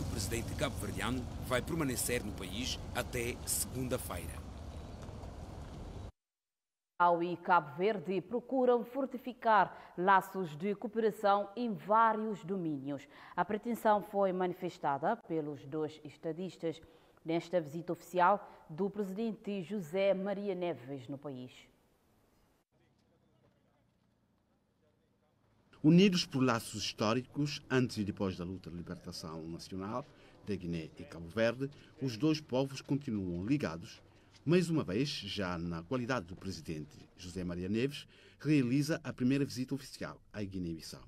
do presidente cabo-verdiano vai permanecer no país até segunda-feira. E Cabo Verde procuram fortificar laços de cooperação em vários domínios. A pretensão foi manifestada pelos dois estadistas nesta visita oficial do presidente José Maria Neves no país. Unidos por laços históricos, antes e depois da luta de libertação nacional da Guiné e Cabo Verde, os dois povos continuam ligados. Mais uma vez, já na qualidade do presidente, José Maria Neves realiza a primeira visita oficial à Guiné-Bissau.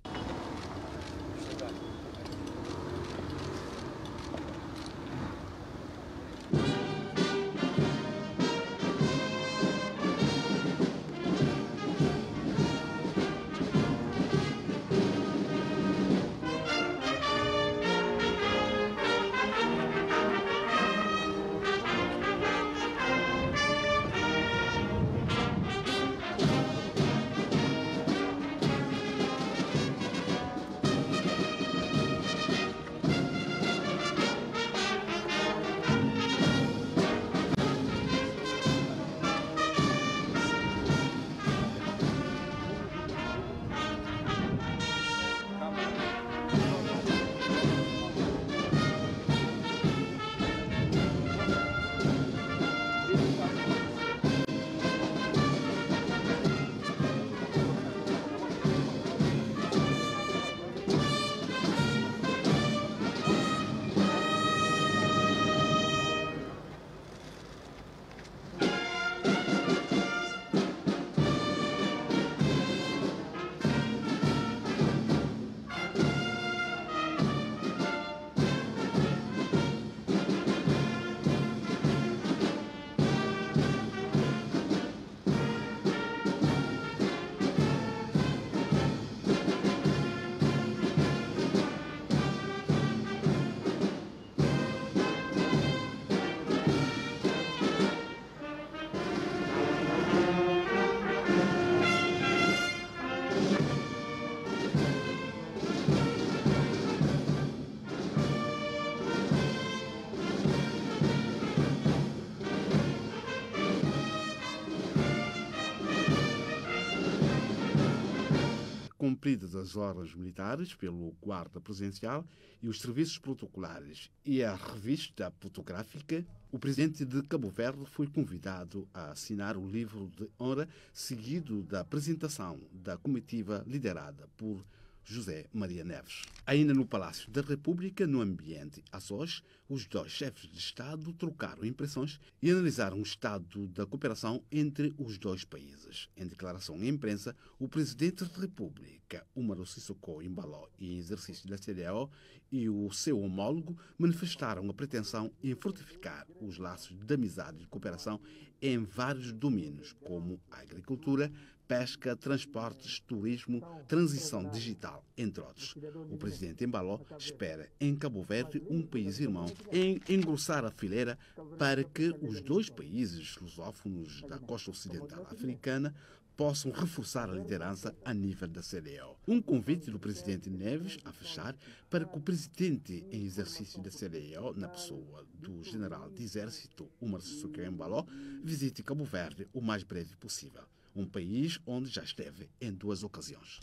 Cumpridas as horas militares pelo guarda presencial e os serviços protocolares e a revista fotográfica, o presidente de Cabo Verde foi convidado a assinar o livro de honra, seguido da apresentação da comitiva liderada por José Maria Neves. Ainda no Palácio da República, no ambiente a sós, os dois chefes de Estado trocaram impressões e analisaram o estado da cooperação entre os dois países. Em declaração à imprensa, o presidente da República, Umaru Sissoko Embalo, em exercício da CEDEAO, e o seu homólogo manifestaram a pretensão em fortificar os laços de amizade e cooperação em vários domínios, como a agricultura, pesca, transportes, turismo, transição digital, entre outros. O presidente Embalo espera em Cabo Verde, um país irmão, em engrossar a fileira para que os dois países lusófonos da costa ocidental africana possam reforçar a liderança a nível da CEDEAO. Um convite do presidente Neves a fechar para que o presidente em exercício da CEDEAO, na pessoa do general de exército Umaru Sissoko Embalo, visite Cabo Verde o mais breve possível. Um país onde já esteve em 2 ocasiões.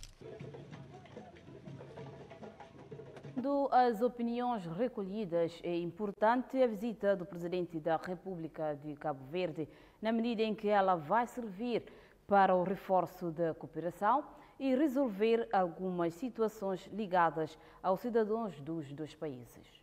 As opiniões recolhidas, é importante a visita do presidente da República de Cabo Verde, na medida em que ela vai servir para o reforço da cooperação e resolver algumas situações ligadas aos cidadãos dos dois países.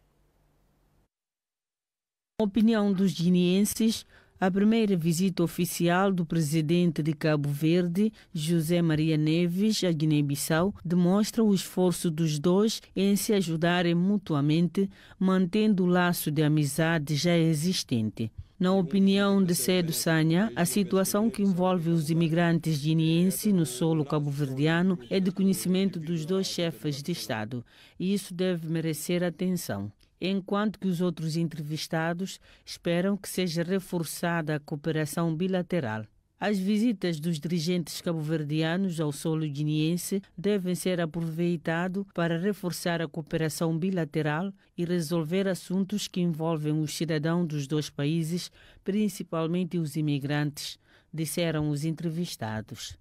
A opinião dos guineenses, a primeira visita oficial do presidente de Cabo Verde, José Maria Neves, à Guiné-Bissau, demonstra o esforço dos dois em se ajudarem mutuamente, mantendo o laço de amizade já existente. Na opinião de Cedo Sanha, a situação que envolve os imigrantes guineenses no solo cabo-verdiano é de conhecimento dos dois chefes de Estado e isso deve merecer atenção. Enquanto que os outros entrevistados esperam que seja reforçada a cooperação bilateral. As visitas dos dirigentes cabo-verdianos ao solo guineense devem ser aproveitadas para reforçar a cooperação bilateral e resolver assuntos que envolvem os cidadãos dos dois países, principalmente os imigrantes, disseram os entrevistados.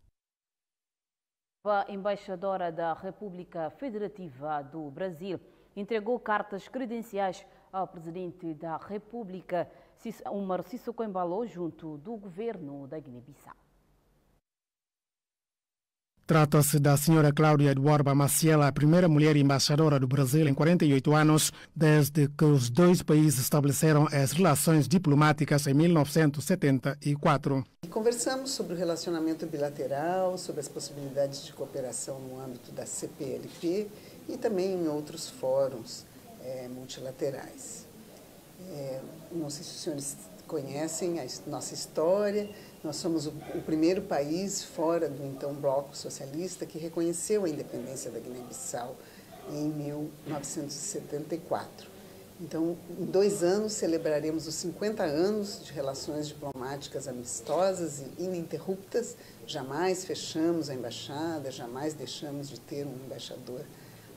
A embaixadora da República Federativa do Brasil entregou cartas credenciais ao presidente da República, Umaro Sissoko Embalo, junto do governo da Guiné-Bissau. Trata-se da senhora Cláudia Eduarda Maciel, a primeira mulher embaixadora do Brasil em 48 anos, desde que os dois países estabeleceram as relações diplomáticas em 1974. Conversamos sobre o relacionamento bilateral, sobre as possibilidades de cooperação no âmbito da CPLP e também em outros fóruns multilaterais. Não sei se os senhores conhecem a nossa história. Nós somos o primeiro país fora do então bloco socialista que reconheceu a independência da Guiné-Bissau em 1974. Então, em 2 anos, celebraremos os 50 anos de relações diplomáticas amistosas e ininterruptas. Jamais fechamos a embaixada, jamais deixamos de ter um embaixador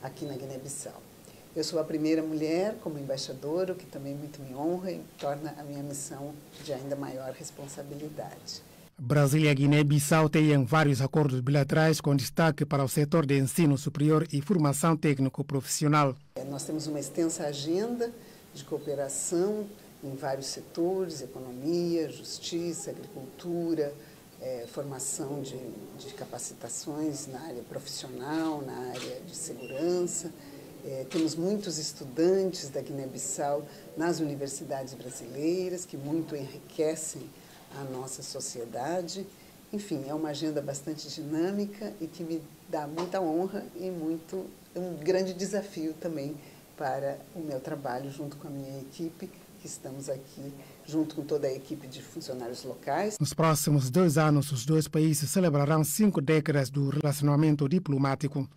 aqui na Guiné-Bissau. Eu sou a primeira mulher como embaixadora, o que também muito me honra e torna a minha missão de ainda maior responsabilidade. Brasil e a Guiné-Bissau têm vários acordos bilaterais com destaque para o setor de ensino superior e formação técnico-profissional. Nós temos uma extensa agenda de cooperação em vários setores, economia, justiça, agricultura, formação de capacitações na área profissional, na área de segurança. Temos muitos estudantes da Guiné-Bissau nas universidades brasileiras, que muito enriquecem a nossa sociedade. Enfim, é uma agenda bastante dinâmica e que me dá muita honra e um grande desafio também para o meu trabalho junto com a minha equipe, que estamos aqui junto com toda a equipe de funcionários locais. Nos próximos 2 anos, os dois países celebrarão 5 décadas do relacionamento diplomático.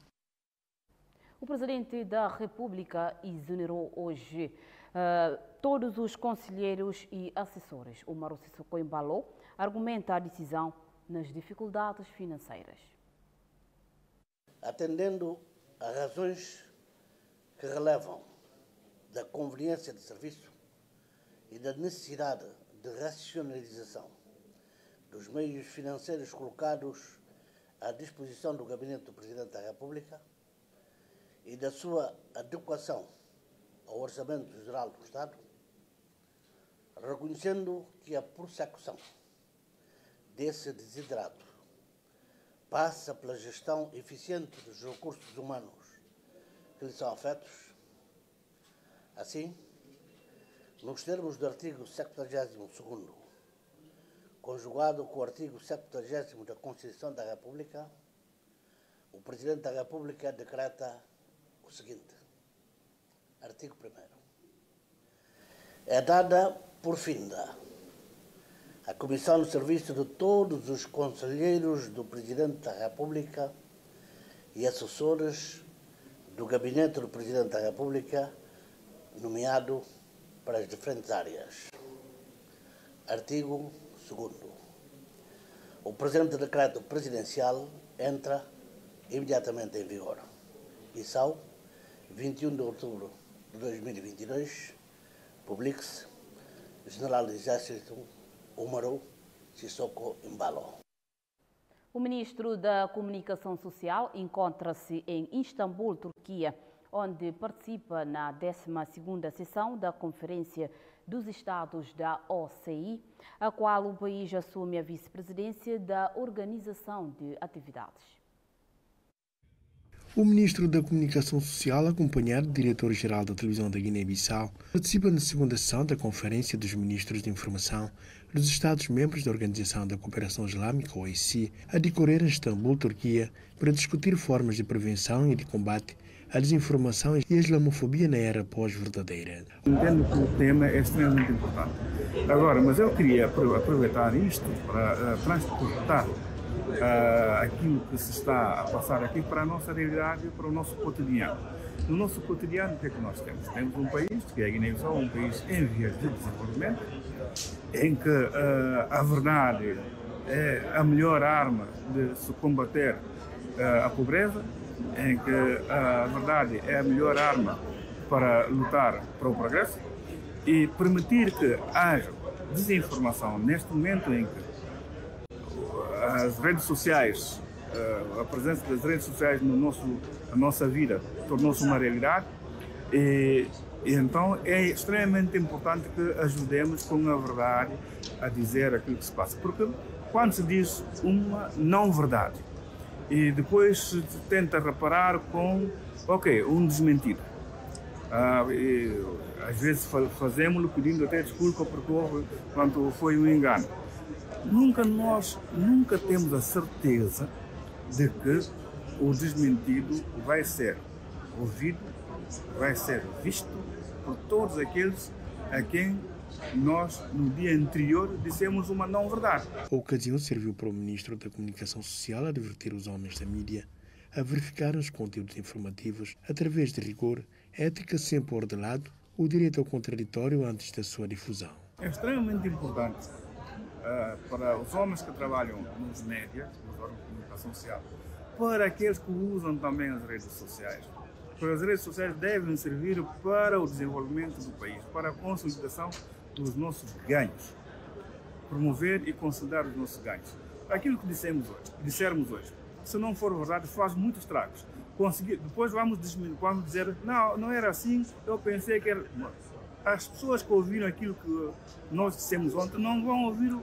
O presidente da República exonerou hoje todos os conselheiros e assessores. Umaro Sissoko Embalo argumenta a decisão nas dificuldades financeiras. Atendendo a razões que relevam da conveniência de serviço e da necessidade de racionalização dos meios financeiros colocados à disposição do Gabinete do Presidente da República e da sua adequação ao Orçamento Geral do Estado, reconhecendo que a prossecução desse desiderato passa pela gestão eficiente dos recursos humanos que lhe são afetos. Assim, nos termos do artigo 72º, conjugado com o artigo 70º da Constituição da República, o Presidente da República decreta o seguinte: artigo 1º. É dada por finda a comissão de serviço de todos os conselheiros do Presidente da República e assessores do Gabinete do Presidente da República, nomeado para as diferentes áreas. Artigo 2º. O presente decreto presidencial entra imediatamente em vigor. Bissau, 21 de outubro de 2022, publique-se General do Exército Umaro Sissoko Embalo. O ministro da Comunicação Social encontra-se em Istambul, Turquia, onde participa na 12ª sessão da Conferência dos Estados da OCI, a qual o país assume a vice-presidência da Organização de Atividades. O ministro da Comunicação Social, acompanhado do diretor-geral da televisão da Guiné-Bissau, participa na 2ª sessão da Conferência dos Ministros de Informação dos Estados-membros da Organização da Cooperação Islâmica, OIC, a decorrer em Istambul, Turquia, para discutir formas de prevenção e de combate à desinformação e à islamofobia na era pós-verdadeira. Entendo que o tema é extremamente importante. Agora, mas eu queria aproveitar isto para transportar aquilo que se está a passar aqui para a nossa realidade, para o nosso cotidiano. No nosso cotidiano, o que é que nós temos? Temos um país, que é a Guiné-Bissau, um país em vias de desenvolvimento, em que a verdade é a melhor arma de se combater a pobreza, em que a verdade é a melhor arma para lutar para o progresso, e permitir que haja desinformação neste momento em que as redes sociais, a presença das redes sociais na nossa vida tornou-se uma realidade, e então é extremamente importante que ajudemos com a verdade a dizer aquilo que se passa, porque quando se diz uma não verdade e depois se tenta reparar com um desmentido, às vezes fazemos-lo pedindo até desculpa porque quando foi um engano. Nós nunca temos a certeza de que o desmentido vai ser ouvido, vai ser visto por todos aqueles a quem nós, no dia anterior, dissemos uma não-verdade. A ocasião serviu para o Ministro da Comunicação Social advertir os homens da mídia a verificar os conteúdos informativos através de rigor, ética sempre ordenado, o direito ao contraditório antes da sua difusão. É extremamente importante para os homens que trabalham nos médias, nos órgãos de comunicação social, para aqueles que usam também as redes sociais. Porque as redes sociais devem servir para o desenvolvimento do país, para a consolidação dos nossos ganhos, promover e consolidar os nossos ganhos. Aquilo que dissermos hoje, se não for verdade, faz muitos estragos. Depois vamos dizer, não era assim, eu pensei que era... As pessoas que ouviram aquilo que nós dissemos ontem não vão ouvir,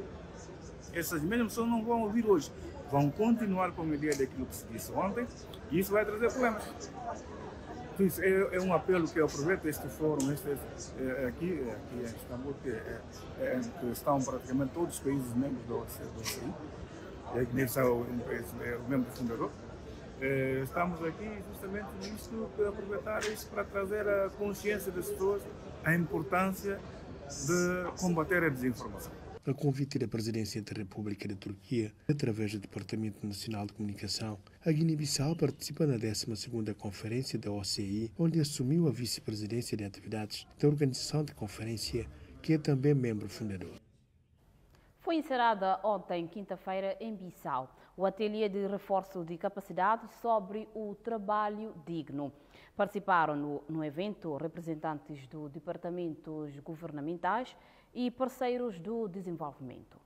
essas mesmas pessoas não vão ouvir hoje. Vão continuar com a ideia daquilo que se disse ontem e isso vai trazer problemas. Então, isso é um apelo que eu aproveito este fórum aqui em Istambul, que estão praticamente todos os países membros do OCI, e a Guiné-Bissau é o membro fundador. Estamos aqui justamente nisto, para aproveitar isso para trazer a consciência das pessoas a importância de combater a desinformação. A convite da Presidência da República da Turquia, através do Departamento Nacional de Comunicação, a Guiné-Bissau participa na 12ª Conferência da OCI, onde assumiu a vice-presidência de atividades da organização de conferência, que é também membro fundador. Foi encerrada ontem, quinta-feira, em Bissau, o ateliê de reforço de capacidade sobre o trabalho digno. Participaram no evento representantes dos departamentos governamentais e parceiros do desenvolvimento.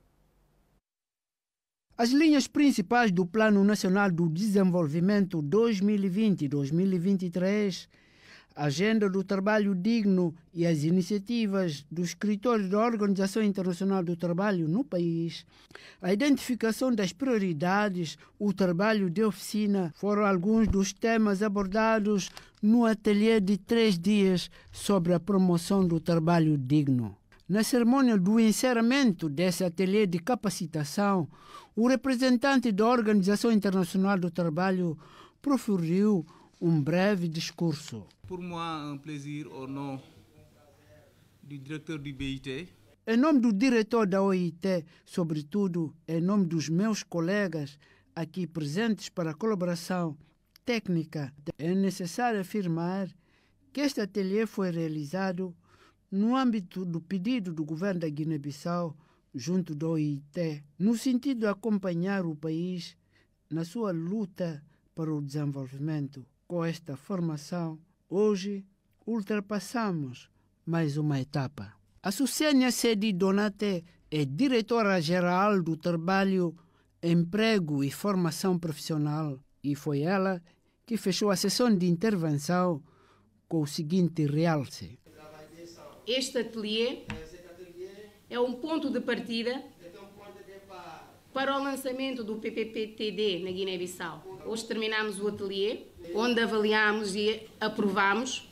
As linhas principais do Plano Nacional do Desenvolvimento 2020-2023, a Agenda do Trabalho Digno e as iniciativas do escritório da Organização Internacional do Trabalho no país, a identificação das prioridades, o trabalho de oficina foram alguns dos temas abordados no ateliê de 3 dias sobre a promoção do trabalho digno. Na cerimônia do encerramento desse ateliê de capacitação, o representante da Organização Internacional do Trabalho proferiu um breve discurso. Pour moi, un plaisir au nom du directeur du BIT. Em nome do diretor da OIT, sobretudo em nome dos meus colegas aqui presentes para a colaboração técnica, é necessário afirmar que este ateliê foi realizado no âmbito do pedido do governo da Guiné-Bissau junto da OIT, no sentido de acompanhar o país na sua luta para o desenvolvimento. Com esta formação, hoje ultrapassamos mais uma etapa. A Sucênia Sedi Donate é diretora-geral do Trabalho, Emprego e Formação Profissional e foi ela que fechou a sessão de intervenção com o seguinte realce. Este ateliê é um ponto de partida para o lançamento do PPP-TD na Guiné-Bissau. Hoje terminamos o ateliê, onde avaliamos e aprovamos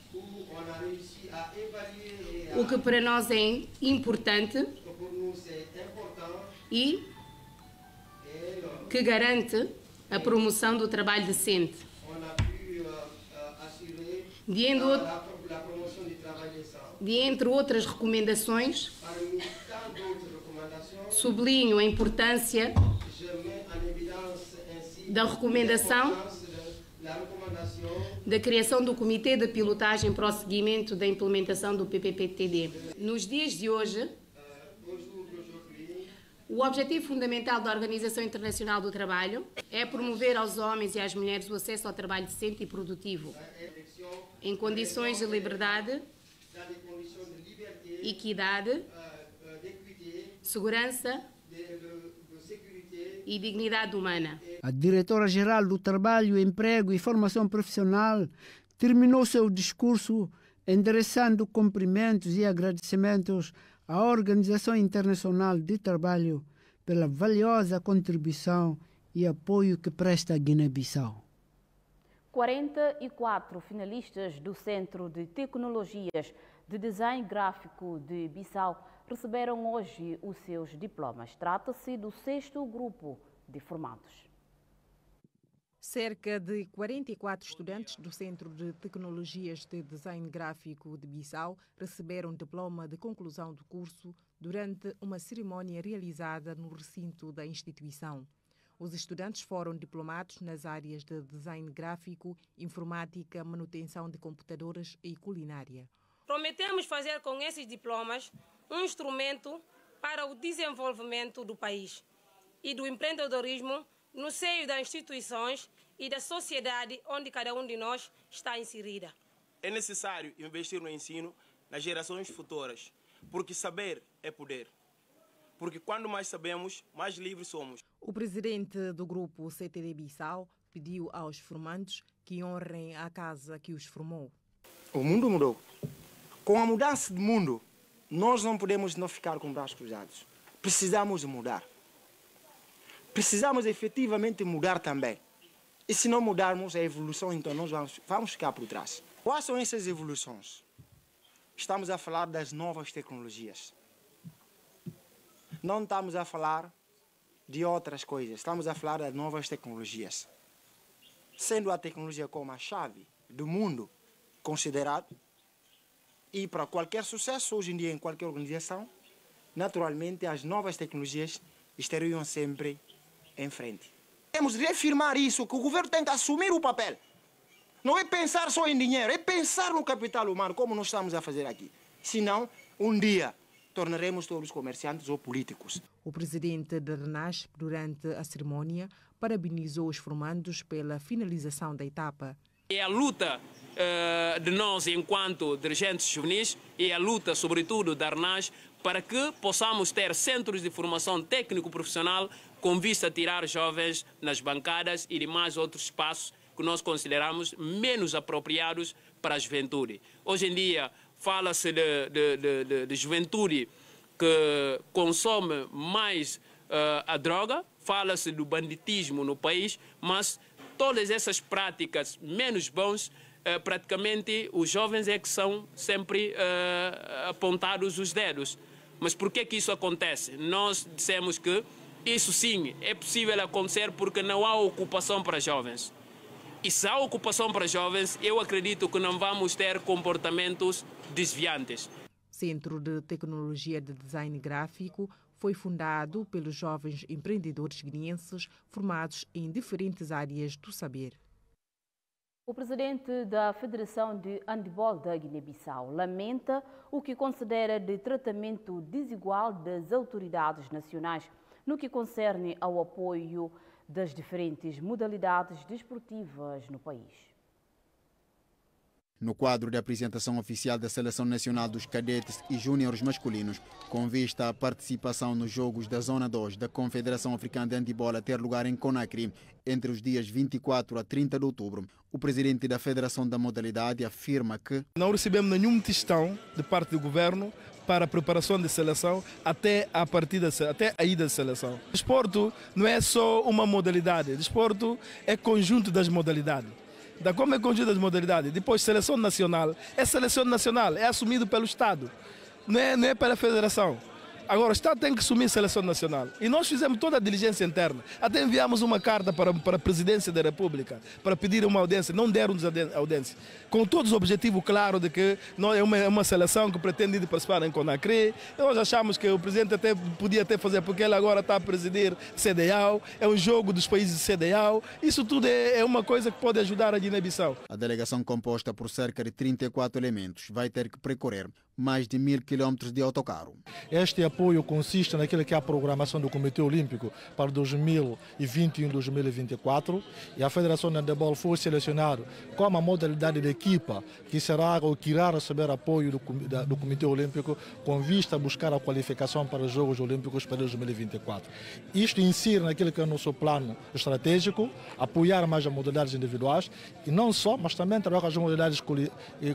o que para nós é importante e que garante a promoção do trabalho decente. De entre outras recomendações, sublinho a importância da recomendação da criação do Comitê de Pilotagem para o seguimento da implementação do PPP-TD. Nos dias de hoje, O objetivo fundamental da Organização Internacional do Trabalho é promover aos homens e às mulheres o acesso ao trabalho decente e produtivo, em condições de liberdade, equidade, segurança e dignidade humana. A diretora-geral do Trabalho, Emprego e Formação Profissional terminou seu discurso endereçando cumprimentos e agradecimentos à Organização Internacional de Trabalho pela valiosa contribuição e apoio que presta à Guiné-Bissau. 44 finalistas do Centro de Tecnologias de Design Gráfico de Bissau receberam hoje os seus diplomas. Trata-se do 6º grupo de formados. Cerca de 44 estudantes do Centro de Tecnologias de Design Gráfico de Bissau receberam o diploma de conclusão do curso durante uma cerimónia realizada no recinto da instituição. Os estudantes foram diplomados nas áreas de design gráfico, informática, manutenção de computadores e culinária. Prometemos fazer com esses diplomas um instrumento para o desenvolvimento do país e do empreendedorismo no seio das instituições e da sociedade onde cada um de nós está inserida. É necessário investir no ensino nas gerações futuras, porque saber é poder. Porque quando mais sabemos, mais livres somos. O presidente do grupo CTD Bissau pediu aos formandos que honrem a casa que os formou. O mundo mudou. Com a mudança do mundo, nós não podemos não ficar com os braços cruzados. Precisamos mudar. Precisamos efetivamente mudar também. E se não mudarmos a evolução, então nós vamos ficar por trás. Quais são essas evoluções? Estamos a falar das novas tecnologias. Não estamos a falar de outras coisas, estamos a falar das novas tecnologias. Sendo a tecnologia como a chave do mundo considerado, e para qualquer sucesso hoje em dia em qualquer organização, naturalmente as novas tecnologias estariam sempre em frente. Temos de reafirmar isso, que o governo tem que assumir o papel. Não é pensar só em dinheiro, é pensar no capital humano, como nós estamos a fazer aqui. Senão, um dia, tornaremos todos comerciantes ou políticos. O presidente da RENASP, durante a cerimónia, parabenizou os formandos pela finalização da etapa. É a luta de nós, enquanto dirigentes juvenis, e a luta, sobretudo, da RENASP, para que possamos ter centros de formação técnico-profissional com vista a tirar jovens nas bancadas e demais outros espaços que nós consideramos menos apropriados para a juventude. Hoje em dia, fala-se de juventude que consome mais a droga, fala-se do banditismo no país, mas todas essas práticas menos bons, praticamente os jovens é que são sempre apontados os dedos. Mas por que isso acontece? Nós dissemos que isso sim é possível acontecer porque não há ocupação para jovens. E se há ocupação para jovens, eu acredito que não vamos ter comportamentos desviantes. Centro de Tecnologia de Design Gráfico foi fundado pelos jovens empreendedores guineenses formados em diferentes áreas do saber. O presidente da Federação de Handebol da Guiné-Bissau lamenta o que considera de tratamento desigual das autoridades nacionais no que concerne ao apoio das diferentes modalidades desportivas no país. No quadro da apresentação oficial da Seleção Nacional dos Cadetes e Júniores Masculinos, com vista à participação nos Jogos da Zona 2 da Confederação Africana de Handebol a ter lugar em Conakry entre os dias 24 a 30 de outubro, o presidente da Federação da Modalidade afirma que não recebemos nenhuma testão de parte do governo para a preparação da seleção até a partida, até a ida da seleção. O desporto não é só uma modalidade, o desporto é conjunto das modalidades. Da como é conjunto das modalidades, depois seleção nacional, é assumido pelo Estado, não é pela Federação. Agora, o Estado tem que assumir a seleção nacional. E nós fizemos toda a diligência interna. Até enviamos uma carta para a Presidência da República para pedir uma audiência. Não deram-nos audiência. Com todos os objetivos claros de que não é uma seleção que pretende ir participar em Conakry. Nós achamos que o Presidente até podia até fazer, porque ele agora está a presidir CEDEAO. É um jogo dos países de CEDEAO. Isso tudo é uma coisa que pode ajudar a Guiné-Bissau. A delegação, composta por cerca de 34 elementos, vai ter que percorrer mais de 1000 quilómetros de autocarro. Este apoio consiste naquilo que é a programação do Comitê Olímpico para 2021-2024 e a Federação de Handebol foi selecionada como a modalidade de equipa que será ou que irá receber apoio do Comitê Olímpico com vista a buscar a qualificação para os Jogos Olímpicos para 2024. Isto insere naquilo que é o nosso plano estratégico, apoiar mais as modalidades individuais e não só, mas também trabalhar com as modalidades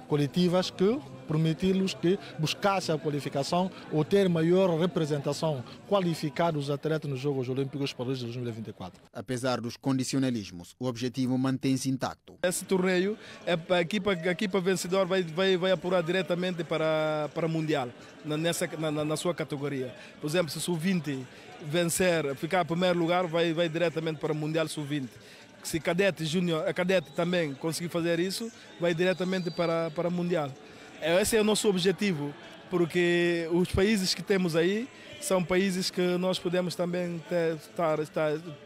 coletivas que permitir-los que buscassem a qualificação ou ter maior representação qualificada dos atletas nos Jogos Olímpicos para 2024. Apesar dos condicionalismos, o objetivo mantém-se intacto. Esse torneio, a equipa vencedora vai apurar diretamente para o Mundial, na sua categoria. Por exemplo, se o Sub-20 vencer, ficar em primeiro lugar, vai diretamente para o Mundial Sub-20. Se cadete júnior, a cadete também conseguir fazer isso, vai diretamente para o Mundial. Esse é o nosso objetivo, porque os países que temos aí são países que nós podemos também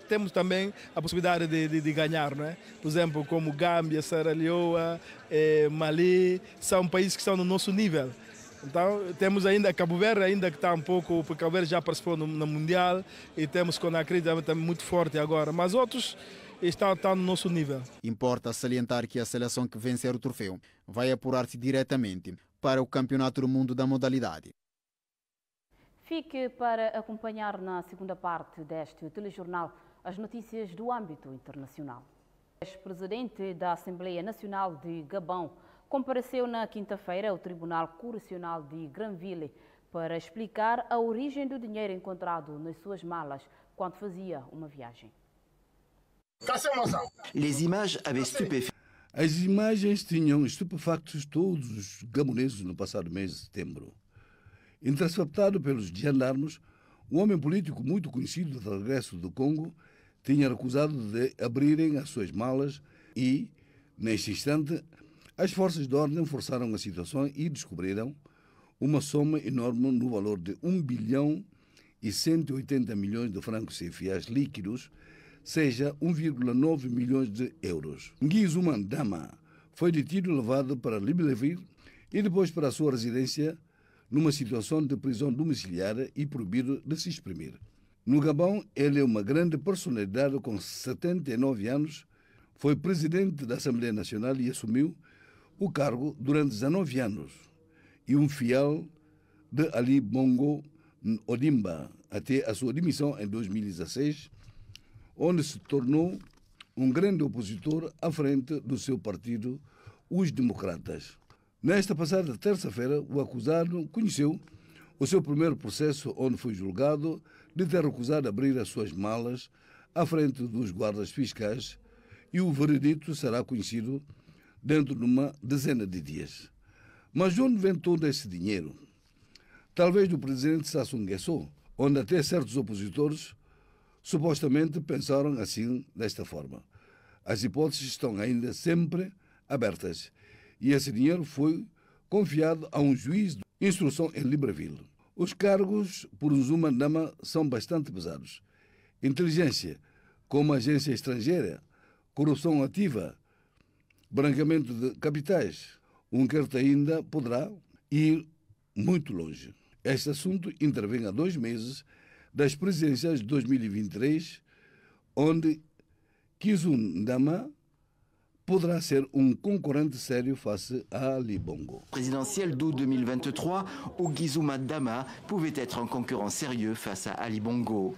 temos também a possibilidade de ganhar, não é? Por exemplo, como Gâmbia, Serra Leoa, Mali, são países que estão no nosso nível. Então, temos ainda Cabo Verde, ainda que está um pouco, porque Cabo Verde já participou no Mundial, e temos Conakry também muito forte agora, mas outros estão no nosso nível. Importa salientar que a seleção que vencer o troféu vai apurar-se diretamente para o Campeonato do Mundo da modalidade. Fique para acompanhar na segunda parte deste telejornal as notícias do âmbito internacional. O ex-presidente da Assembleia Nacional de Gabão compareceu na quinta-feira ao Tribunal Correcional de Granville para explicar a origem do dinheiro encontrado nas suas malas quando fazia uma viagem. As imagens tinham estupefactos todos os gaboneses no passado mês de setembro. Interceptado pelos gendarmes, um homem político muito conhecido de regresso do Congo tinha recusado de abrirem as suas malas e, neste instante, as forças de ordem forçaram a situação e descobriram uma soma enorme no valor de 1 bilhão e 180 milhões de francos CFAs líquidos, seja 1,9 milhões de euros. Ngizuma Dama foi detido e levado para Libreville e depois para a sua residência numa situação de prisão domiciliar e proibido de se exprimir. No Gabão, ele é uma grande personalidade com 79 anos, foi presidente da Assembleia Nacional e assumiu o cargo durante 19 anos e um fiel de Ali Bongo Ondimba até a sua demissão em 2016, onde se tornou um grande opositor à frente do seu partido, os Democratas. Nesta passada terça-feira, o acusado conheceu o seu primeiro processo, onde foi julgado de ter recusado abrir as suas malas à frente dos guardas fiscais, e o veredito será conhecido dentro de uma dezena de dias. Mas de onde vem todo esse dinheiro? Talvez do presidente Sassou Nguesso, onde até certos opositores supostamente pensaram assim, desta forma. As hipóteses estão ainda sempre abertas e esse dinheiro foi confiado a um juiz de instrução em Libreville. Os cargos por Nzuma Dama são bastante pesados. Inteligência, como agência estrangeira, corrupção ativa, branqueamento de capitais. Um inquérito ainda poderá ir muito longe. Este assunto intervém há 2 meses das presidenciais de 2023, onde Kizum Dama poderá ser um concorrente sério face a Ali Bongo. Présidentielle d'août 2023, où Ngizuma Dama pouvait être un concurrent sérieux face à Ali Bongo.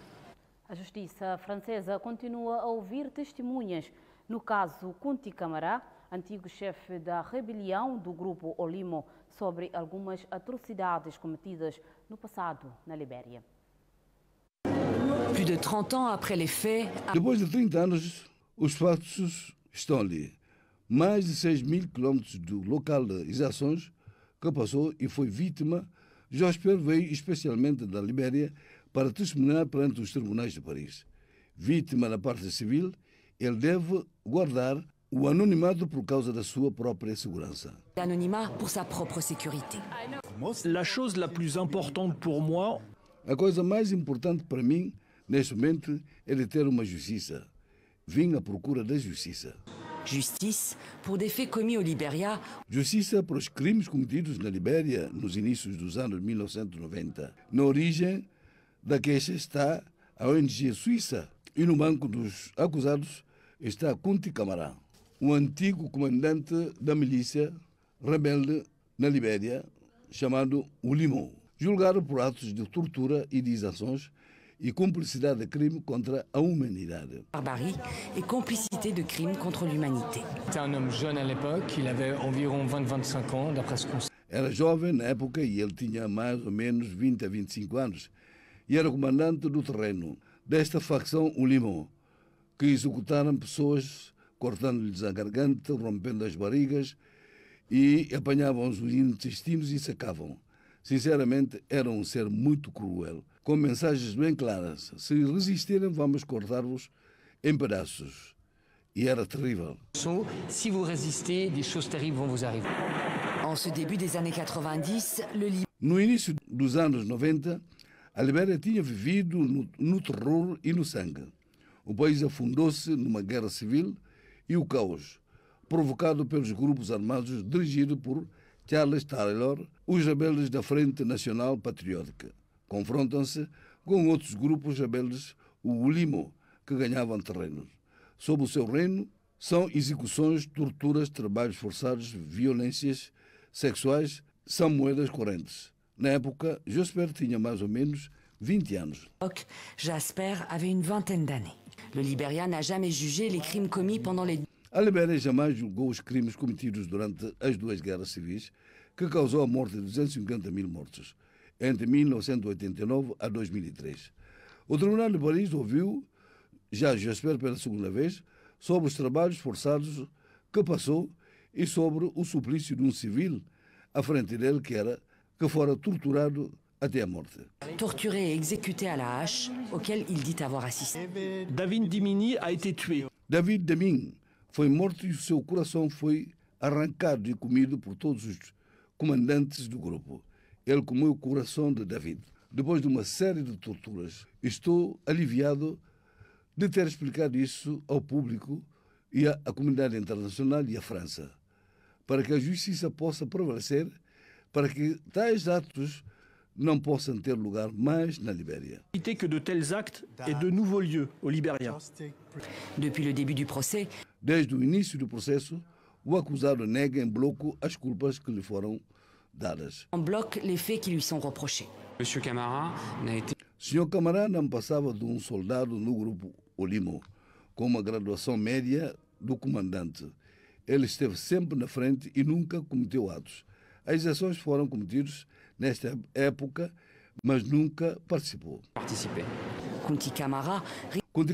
A justiça francesa continua a ouvir testemunhas no caso Kunti Camara, antigo chefe da rebelião do grupo Olimo, sobre algumas atrocidades cometidas no passado na Libéria. Plus de 30 ans après les faits... Depois de 30 anos, os fatos estão ali. Mais de 6.000 quilômetros do local de exações que passou e foi vítima, Josper veio especialmente da Libéria para testemunhar perante os tribunais de Paris. Vítima da parte civil, ele deve guardar o anonimato por causa da sua própria segurança. L'anonymat pour sa propre sécurité. La chose la plus importante pour moi... A coisa mais importante para mim, neste momento, é de ter uma justiça. Vim à procura da justiça. Justice pour des faits commis au Libéria. Justiça para os crimes cometidos na Libéria nos inícios dos anos 1990. Na origem da queixa está a ONG suíça e no banco dos acusados está Kunti Camara, um antigo comandante da milícia rebelde na Libéria chamado Ulimo, julgado por atos de tortura e de exações e cumplicidade de crime contra a humanidade. Barbarie et complicité de crimes contre l'humanité. C'était un homme jeune à l'époque, il avait environ 20-25 ans, d'après ce qu'on sait. Era jovem na época e ele tinha mais ou menos 20 a 25 anos e era comandante do terreno desta facção Ulimo, que executaram pessoas cortando-lhes a garganta, rompendo as barrigas e apanhavam os intestinos e secavam. Sinceramente, era um ser muito cruel, com mensagens bem claras. Se resistirem, vamos cortar-vos em pedaços. E era terrível. Si vous résistez, des choses terribles vont vous arriver. En ce début des années 90, le Libéria... No início dos anos 90, a Libéria tinha vivido no terror e no sangue. O país afundou-se numa guerra civil e o caos, provocado pelos grupos armados dirigidos por Charles Taylor, os rebeldes da Frente Nacional Patriótica. Confrontam-se com outros grupos rebeldes, o Ulimo, que ganhavam terrenos. Sob o seu reino, são execuções, torturas, trabalhos forçados, violências sexuais, são moedas correntes. Na época, Jasper tinha mais ou menos 20 anos. Jasper avait une vingtaine d'années. Le Libéria n'a jamais jugé les crimes commis pendant les... A Libéria jamais julgou os crimes cometidos durante as duas guerras civis, que causou a morte de 250 mil mortos, entre 1989 a 2003. O Tribunal de Paris ouviu, já Jasper pela segunda vez, sobre os trabalhos forçados que passou e sobre o suplício de um civil à frente dele que fora torturado até a morte. Torturé et exécuté à la hache, auquel il dit avoir assisté. David Dimini a été tué. David Deming foi morto e o seu coração foi arrancado e comido por todos os comandantes do grupo. Ele comeu o coração de David. Depois de uma série de torturas, estou aliviado de ter explicado isso ao público e à comunidade internacional e à França, para que a justiça possa prevalecer, para que tais atos não possam ter lugar mais na Libéria. Que de tels actes aient de nouveaux lieux au Libéria. Depuis le début du procès, desde o início do processo, o acusado nega em bloco as culpas que lhe foram dadas. En bloc les faits qui lui sont reprochés. Monsieur Camara n'a été... Sr. Camara não passava de um soldado no grupo Ulimo, com uma graduação média do comandante. Ele esteve sempre na frente e nunca cometeu atos. As ações foram cometidas nesta época, mas nunca participou. Kunti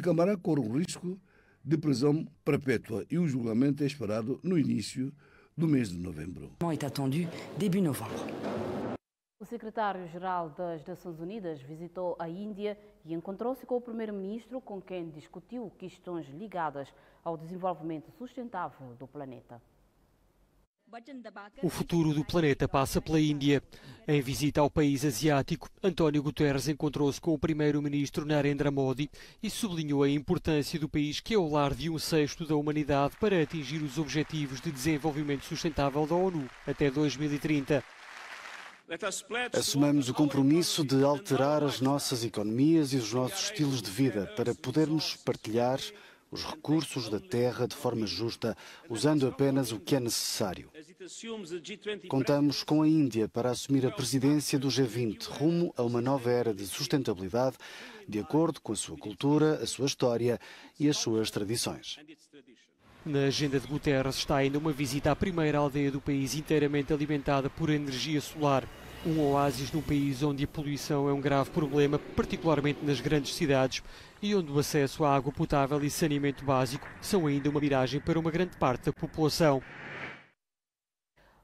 Camara corre o risco de prisão perpétua e o julgamento é esperado no início do mês de novembro. Est attendu début novembre. O secretário-geral das Nações Unidas visitou a Índia e encontrou-se com o primeiro-ministro, com quem discutiu questões ligadas ao desenvolvimento sustentável do planeta. O futuro do planeta passa pela Índia. Em visita ao país asiático, António Guterres encontrou-se com o primeiro-ministro Narendra Modi e sublinhou a importância do país, que é o lar de 1/6 da humanidade, para atingir os Objetivos de Desenvolvimento Sustentável da ONU até 2030. Assumamos o compromisso de alterar as nossas economias e os nossos estilos de vida para podermos partilhar os recursos da terra de forma justa, usando apenas o que é necessário. Contamos com a Índia para assumir a presidência do G20, rumo a uma nova era de sustentabilidade, de acordo com a sua cultura, a sua história e as suas tradições. Na agenda de Guterres está ainda uma visita à primeira aldeia do país inteiramente alimentada por energia solar. Um oásis num país onde a poluição é um grave problema, particularmente nas grandes cidades, e onde o acesso à água potável e saneamento básico são ainda uma miragem para uma grande parte da população.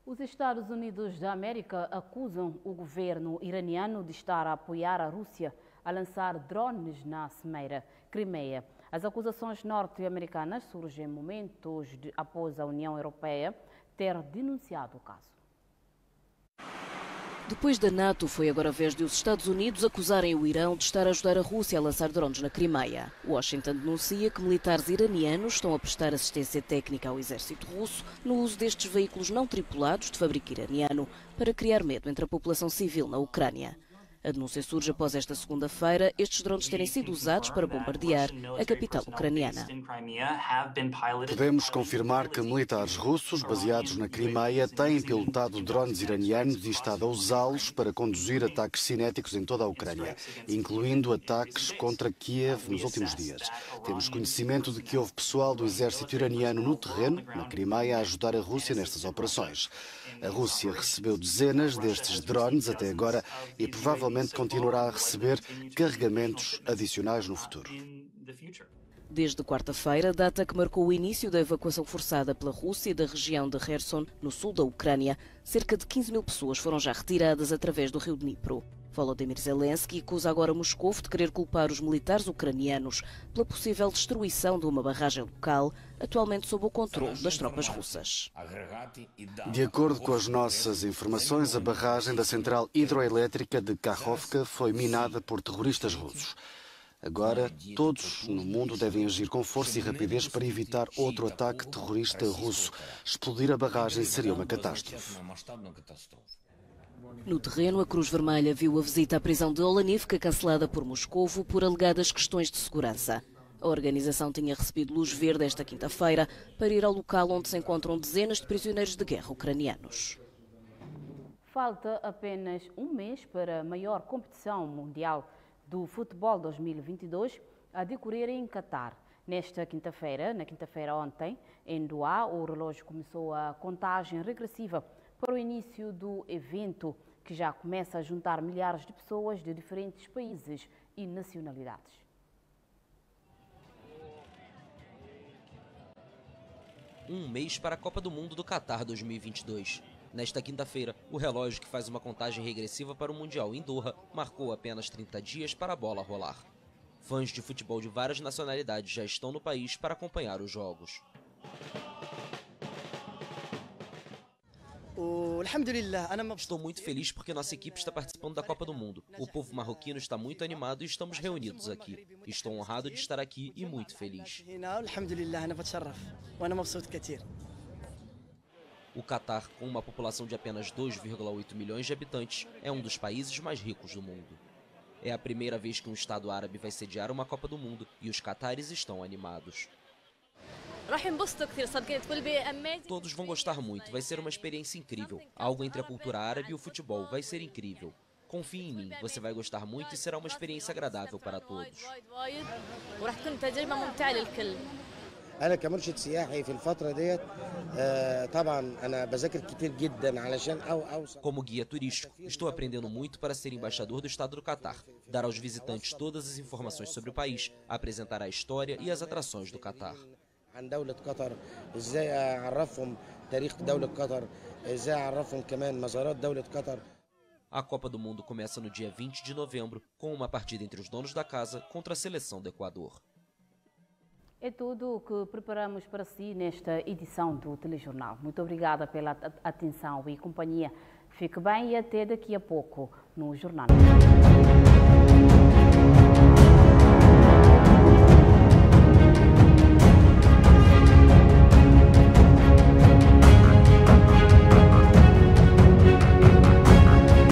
Os Estados Unidos da América acusam o governo iraniano de estar a apoiar a Rússia a lançar drones na Crimeia. As acusações norte-americanas surgem momentos após a União Europeia ter denunciado o caso. Depois da NATO, foi agora a vez de os Estados Unidos acusarem o Irão de estar a ajudar a Rússia a lançar drones na Crimeia. Washington denuncia que militares iranianos estão a prestar assistência técnica ao exército russo no uso destes veículos não tripulados de fabrico iraniano para criar medo entre a população civil na Ucrânia. A denúncia surge após esta segunda-feira estes drones terem sido usados para bombardear a capital ucraniana. Podemos confirmar que militares russos baseados na Crimeia têm pilotado drones iranianos e estado a usá-los para conduzir ataques cinéticos em toda a Ucrânia, incluindo ataques contra Kiev nos últimos dias. Temos conhecimento de que houve pessoal do exército iraniano no terreno, na Crimeia, a ajudar a Rússia nestas operações. A Rússia recebeu dezenas destes drones até agora e provavelmente continuará a receber carregamentos adicionais no futuro. Desde quarta-feira, data que marcou o início da evacuação forçada pela Rússia da região de Kherson, no sul da Ucrânia, cerca de 15 mil pessoas foram já retiradas através do rio Dnipro. Volodymyr Zelensky acusa agora Moscou de querer culpar os militares ucranianos pela possível destruição de uma barragem local, atualmente sob o controle das tropas russas. De acordo com as nossas informações, a barragem da central hidroelétrica de Kakhovka foi minada por terroristas russos. Agora, todos no mundo devem agir com força e rapidez para evitar outro ataque terrorista russo. Explodir a barragem seria uma catástrofe. No terreno, a Cruz Vermelha viu a visita à prisão de Olenivka cancelada por Moscovo por alegadas questões de segurança. A organização tinha recebido luz verde esta quinta-feira para ir ao local onde se encontram dezenas de prisioneiros de guerra ucranianos. Falta apenas um mês para a maior competição mundial do futebol 2022 a decorrer em Qatar. Na quinta-feira ontem, em Doha, o relógio começou a contagem regressiva para o início do evento, que já começa a juntar milhares de pessoas de diferentes países e nacionalidades. Um mês para a Copa do Mundo do Qatar 2022. Nesta quinta-feira, o relógio que faz uma contagem regressiva para o Mundial em Doha marcou apenas 30 dias para a bola rolar. Fãs de futebol de várias nacionalidades já estão no país para acompanhar os jogos. Estou muito feliz porque nossa equipe está participando da Copa do Mundo. O povo marroquino está muito animado e estamos reunidos aqui. Estou honrado de estar aqui e muito feliz. O Qatar, com uma população de apenas 2,8 milhões de habitantes, é um dos países mais ricos do mundo. É a primeira vez que um Estado árabe vai sediar uma Copa do Mundo e os catares estão animados. Todos vão gostar muito, vai ser uma experiência incrível. Algo entre a cultura árabe e o futebol, vai ser incrível. Confie em mim, você vai gostar muito e será uma experiência agradável para todos. أنا كمرشد سياحي في الفترة ديت طبعا أنا بذاكر كتير جدا علشان Como guia turístico, estou aprendendo muito para ser embaixador do Estado do Qatar, dar aos visitantes todas as informações sobre o país, apresentar a história e as atrações do Qatar. عن دولة قطر إزاي أعرفهم تاريخ دولة قطر إزاي أعرفهم كمان مزارات دولة قطر. A Copa do Mundo começa no dia 20 de novembro, com uma partida entre os donos da casa contra a seleção do Equador. É tudo o que preparamos para si nesta edição do Telejornal. Muito obrigada pela atenção e companhia. Fique bem e até daqui a pouco no Jornal.